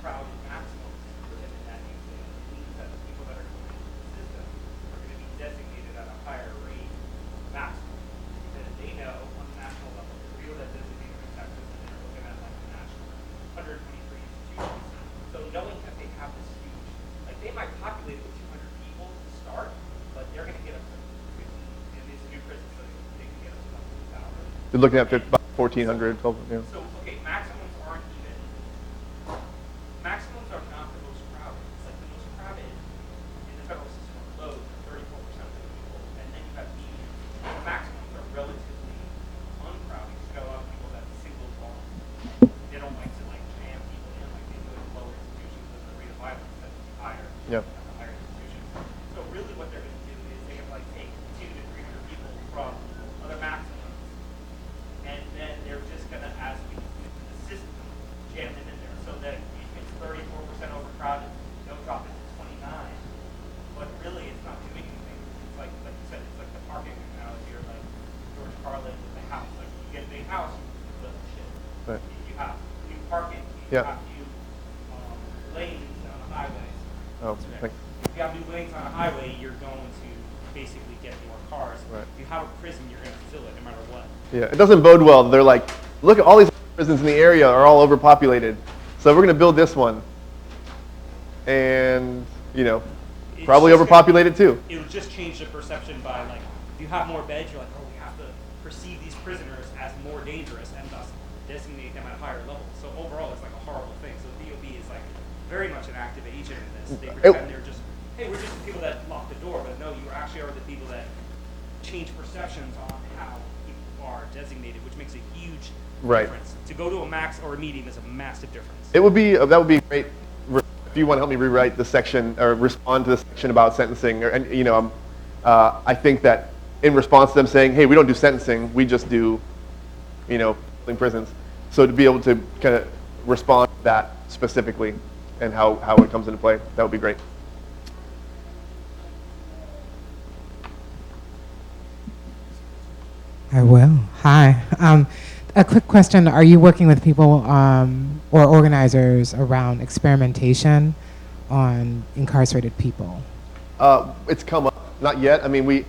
crowded maximum prison in that example. It means that the people that are going into the system are going to be designated at a higher rate maximum. Because they know on the national level, the people that designated in Texas, and they're looking at like the national 123 institutions. So knowing that they have this huge, like they might populate it with 200 people to start, but they're going to get up to 50 in these new prisons, so they can get up to about 2,000. They're looking at about 1,400, 12, yeah. So, okay, maximums aren't even. Maximums are not the most crowded. It's like the most crowded in the federal system are low, 34% of the people, and then you have medium. The maximums are relatively uncrowded. You got a lot of people that single wall. They don't like to jam people in like they do in lower institutions, because the rate of violence tends to be higher Yeah. at the higher institutions. So really, what they're going to do is they have take 200 to 300 people from other maximums. And then they're just going to, as we do the system, jam them in there. So that if it's 34% overcrowded, they'll drop it to 29. But really, it's not doing anything. It's like you said, it's like the parking analogy, or like George Carlin with the house. Like you get a big house, you build shit. Right. You have new parking. You have new lanes on the highway. Oh, thanks. If you have new lanes on a highway, you're going to basically get more cars. Right. If you have a prison, you're going to fill it no matter what. Yeah, it doesn't bode well. They're like, look at all these prisons in the area are all overpopulated. So we're going to build this one. And, probably overpopulated too. It would just change the perception by if you have more beds, you're like, oh, we have to perceive these prisoners as more dangerous and thus designate them at a higher level. So overall, it's like a horrible thing. So the DOB is very much an active agent in this. They pretend they're just, hey, we're just the people that lock the door, but no, you actually are the people that change perceptions on how people are designated, which makes a huge difference. To go to a max or a medium is a massive difference. That would be great if you want to help me rewrite the section or respond to the section about sentencing. I think that in response to them saying, hey, we don't do sentencing, we just do, in prisons. So to be able to kind of respond to that specifically and how it comes into play, that would be great. I will. Hi. A quick question. Are you working with people or organizers around experimentation on incarcerated people? It's come up. Not yet. I mean, we've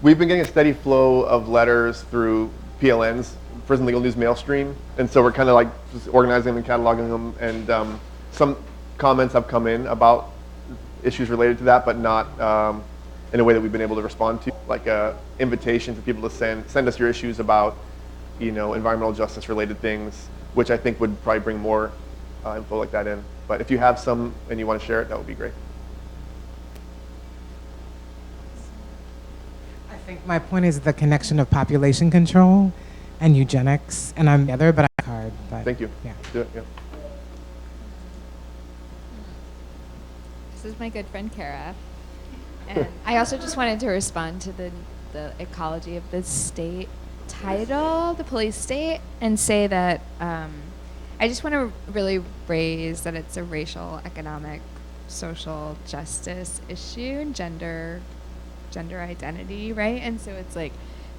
been getting a steady flow of letters through PLN's, Prison Legal News mail stream. And so we're kind of just organizing them and cataloging them. And some comments have come in about issues related to that, but not in a way that we've been able to respond to, like a invitation for people to send us your issues about, environmental justice related things, which I think would probably bring more info like that in. But if you have some and you want to share it, that would be great. I think my point is the connection of population control and eugenics, and I'm the other, but I'm hard. But thank you. Yeah. Do it. Yeah. This is my good friend Kara. And I also just wanted to respond to the ecology of the state title, the police state, and say that I just want to really raise that it's a racial, economic, social justice issue, and gender identity, right? And so it's like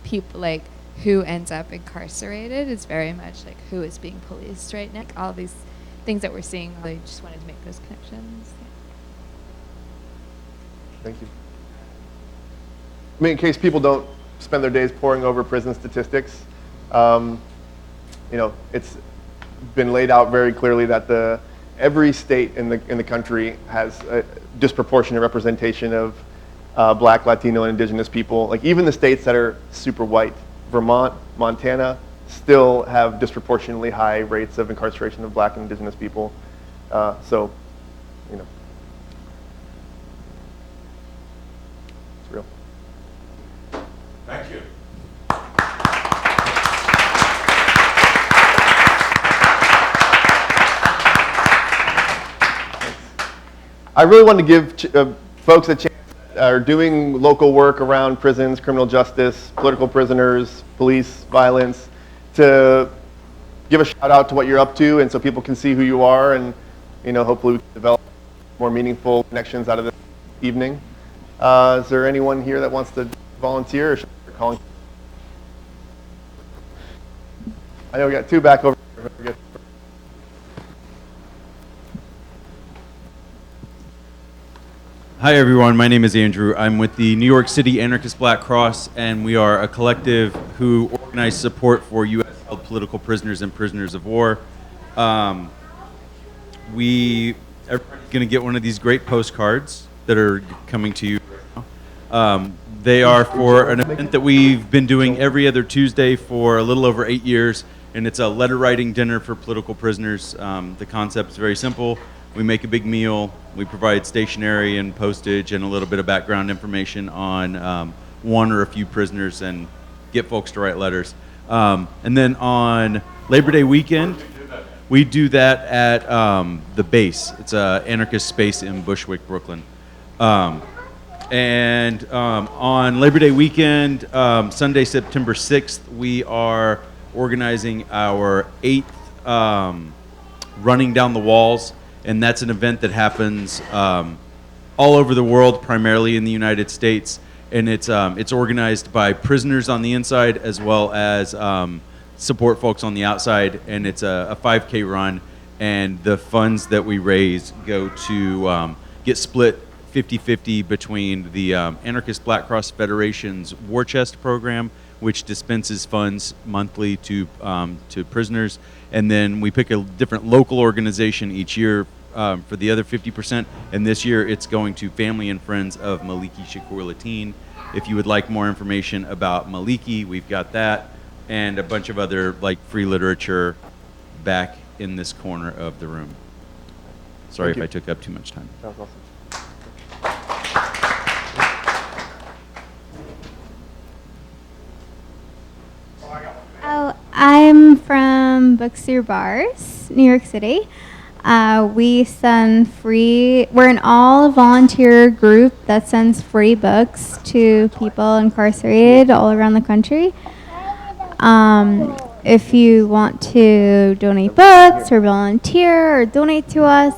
people like who ends up incarcerated is very much like who is being policed right now. All these things that we're seeing, I just wanted to make those connections. Thank you. I mean, in case people don't spend their days poring over prison statistics, you know, it's been laid out very clearly that every state in the country has a disproportionate representation of Black, Latino, and Indigenous people. Like even the states that are super white, Vermont, Montana, still have disproportionately high rates of incarceration of Black and Indigenous people. So, you know, it's real. Thank you. I really want to give folks a chance that are doing local work around prisons, criminal justice, political prisoners, police violence, to give a shout out to what you're up to, and so people can see who you are, and you know, hopefully we can develop more meaningful connections out of this evening. Is there anyone here that wants to volunteer, or should I start calling? I know we got two back over here. Hi everyone, my name is Andrew. I'm with the New York City Anarchist Black Cross, and we are a collective who organize support for U.S. held political prisoners and prisoners of war. Everybody's going to get one of these great postcards that are coming to you right now. They are for an event that we've been doing every other Tuesday for a little over 8 years, and it's a letter writing dinner for political prisoners. The concept is very simple. We make a big meal, we provide stationery and postage and a little bit of background information on one or a few prisoners and get folks to write letters. And then on Labor Day weekend, we do that at the base. It's an anarchist space in Bushwick, Brooklyn. And on Labor Day weekend, Sunday, September 6th, we are organizing our 8th Running Down the Walls. And that's an event that happens all over the world, primarily in the United States. And it's organized by prisoners on the inside as well as support folks on the outside. And it's a 5K run. And the funds that we raise go to get split 50-50 between the Anarchist Black Cross Federation's War Chest program, which dispenses funds monthly to prisoners. And then we pick a different local organization each year for the other 50%. And this year it's going to Family and Friends of Maliki Shakur Latin. If you would like more information about Maliki, we've got that and a bunch of other like free literature back in this corner of the room. Sorry if I took up too much time. That was awesome. Oh, I'm from Books Through Bars, New York City. We send free, we're an all volunteer group that sends free books to people incarcerated all around the country. If you want to donate books or volunteer or donate to us,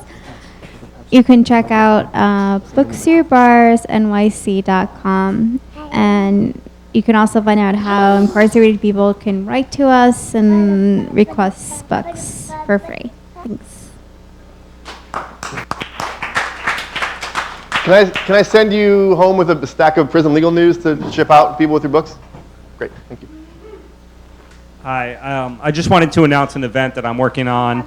you can check out booksthroughbarsnyc.com, and you can also find out how incarcerated people can write to us and request books for free. Thanks. Can I send you home with a stack of prison legal news to ship out to people with your books? Great, thank you. Hi, I just wanted to announce an event that I'm working on.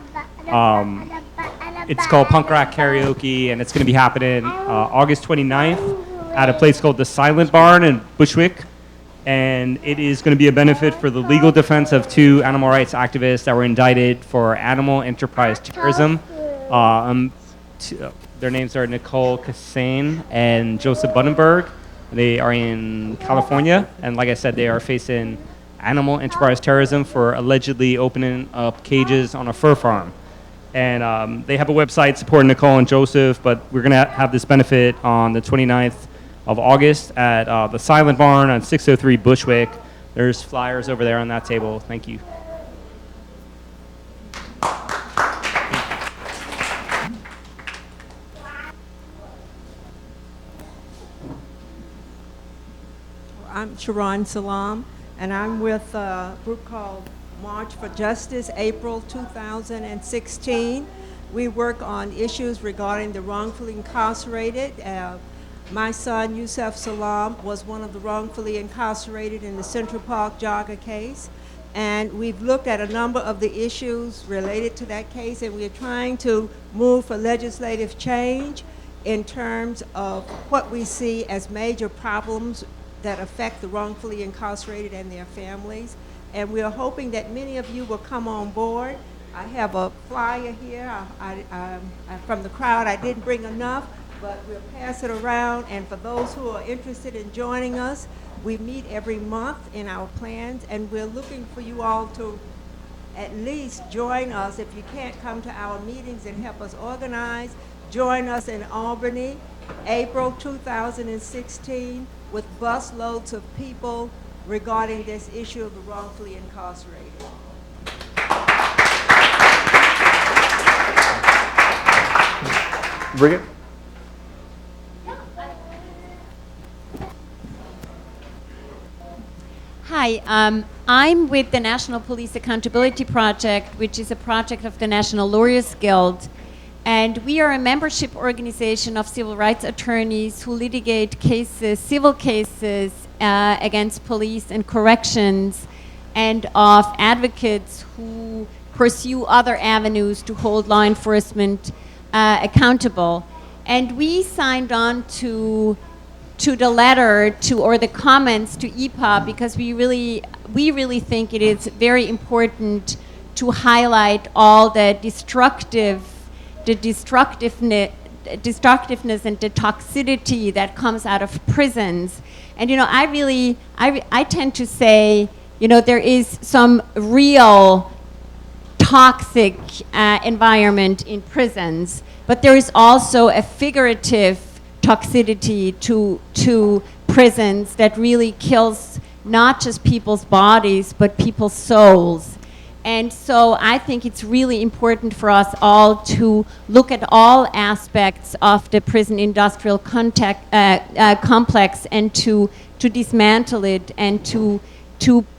It's called Punk Rock Karaoke, and it's going to be happening August 29th at a place called the Silent Barn in Bushwick. And it is going to be a benefit for the legal defense of 2 animal rights activists that were indicted for animal enterprise terrorism. Their names are Nicole Cassane and Joseph Bundenberg. They are in California, and like I said, they are facing animal enterprise terrorism for allegedly opening up cages on a fur farm. And they have a website supporting Nicole and Joseph, but we're going to have this benefit on the 29th of August at the Silent Barn on 603 Bushwick. There's flyers over there on that table. Thank you. I'm Sharon Salam, and I'm with a group called March for Justice, April 2016. We work on issues regarding the wrongfully incarcerated. My son, Yusuf Salam, was one of the wrongfully incarcerated in the Central Park jogger case. And we've looked at a number of the issues related to that case, and we're trying to move for legislative change in terms of what we see as major problems that affect the wrongfully incarcerated and their families. And we're hoping that many of you will come on board. I have a flyer here from the crowd. I didn't bring enough, but we'll pass it around. And for those who are interested in joining us, we meet every month in our plans, and we're looking for you all to at least join us. If you can't come to our meetings and help us organize, join us in Albany, April 2016, with bus loads of people regarding this issue of the wrongfully incarcerated. Bridget? Hi, I'm with the National Police Accountability Project, which is a project of the National Lawyers Guild. And we are a membership organization of civil rights attorneys who litigate cases, civil cases against police and corrections, and of advocates who pursue other avenues to hold law enforcement accountable. And we signed on to the letter or the comments to EPA because we really think it is very important to highlight all the destructiveness and the toxicity that comes out of prisons. And I tend to say, there is some real toxic environment in prisons, but there is also a figurative toxicity to prisons that really kills not just people's bodies, but people's souls. And so I think it's really important for us all to look at all aspects of the prison industrial complex and to dismantle it and to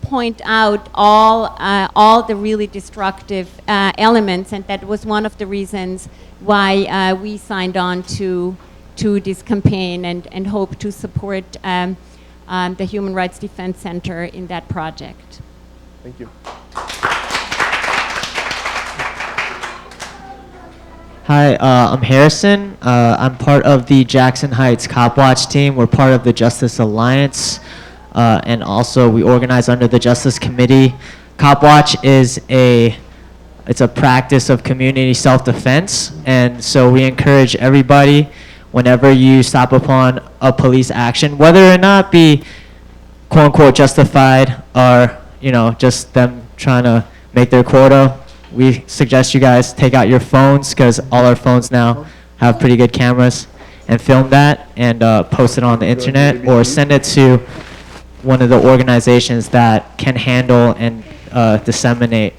point out all the really destructive elements. And that was one of the reasons why we signed on to this campaign and hope to support the Human Rights Defense Center in that project. Thank you. Hi, I'm Harrison. I'm part of the Jackson Heights Cop Watch team. We're part of the Justice Alliance, and also we organize under the Justice Committee. Cop Watch is it's a practice of community self-defense, and so we encourage everybody, whenever you stop upon a police action, whether or not be quote-unquote justified or just them trying to make their quota, we suggest you guys take out your phones, because all our phones now have pretty good cameras, and film that and post it on the internet, or send it to one of the organizations that can handle and disseminate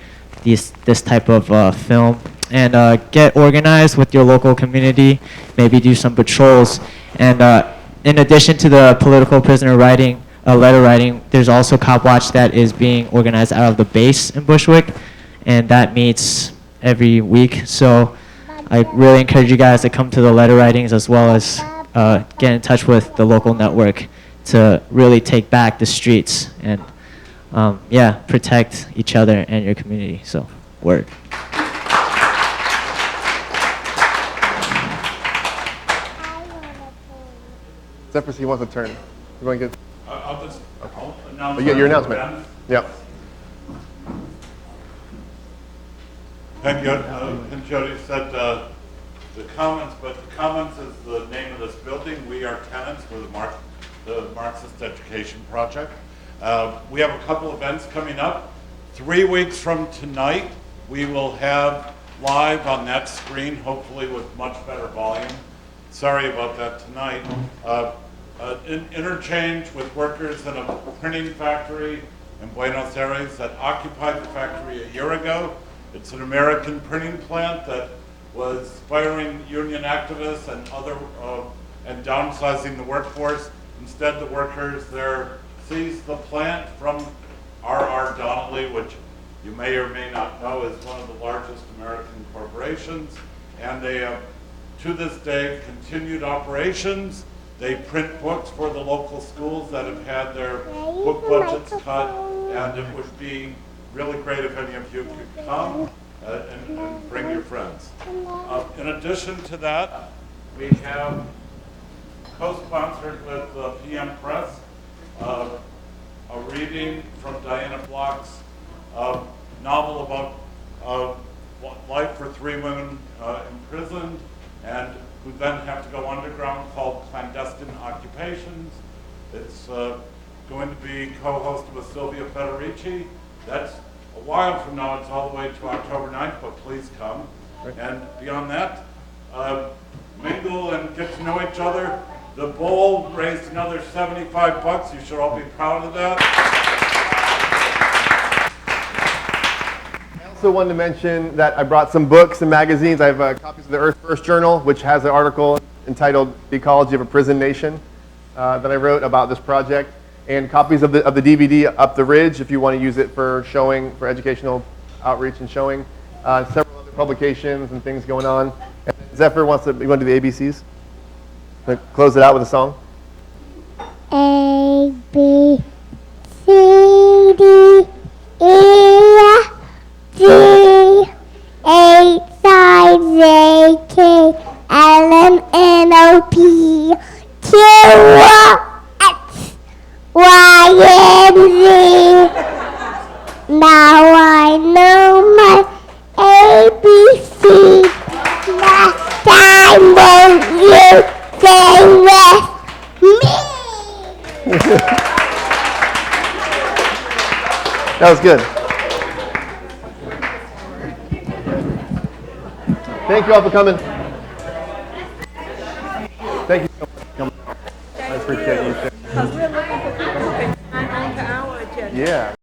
this type of film. And get organized with your local community, maybe do some patrols. And in addition to the political prisoner writing, letter writing, there's also Cop Watch that is being organized out of the base in Bushwick, and that meets every week. So I really encourage you guys to come to the letter writings, as well as get in touch with the local network to really take back the streets and protect each other and your community. So, word. Zephyrus, he wants a turn. You're going to get. I'll just Okay. announce Your announcement. Yep. And Jody said the Commons, but the Commons is the name of this building. We are tenants for the Marxist Education Project. We have a couple events coming up. 3 weeks from tonight, we will have live on that screen, hopefully with much better volume. Sorry about that tonight. interchange with workers in a printing factory in Buenos Aires that occupied the factory a year ago. It's an American printing plant that was firing union activists and and downsizing the workforce. Instead, the workers there seized the plant from R.R. Donnelley, which you may or may not know is one of the largest American corporations, and they have, to this day, continued operations. They print books for the local schools that have had their book budgets cut, and it would be really great if any of you could come and bring your friends. In addition to that, we have co-sponsored with PM Press a reading from Diana Block's novel about life for 3 women imprisoned and who then have to go underground, called Clandestine Occupations. It's going to be co-hosted with Sylvia Federici. That's a while from now. It's all the way to October 9th, but please come. And beyond that, mingle and get to know each other. The bowl raised another $75. You should all be proud of that. I also wanted to mention that I brought some books and magazines. I have copies of the Earth First Journal, which has an article entitled "The Ecology of a Prison Nation" that I wrote about this project, and copies of the DVD Up the Ridge if you want to use it for showing, for educational outreach and showing. Several other publications and things going on. And Zephyr wants to. You want to do the ABCs? Close it out with a song. A, B, C, D, E, F, G, H, I, J, K, L, M, N, O, P, Q, X, Y, and Z. Now I know my ABC. Next time won't you sing with me? That was good. Thank you all for coming. Thank you so much.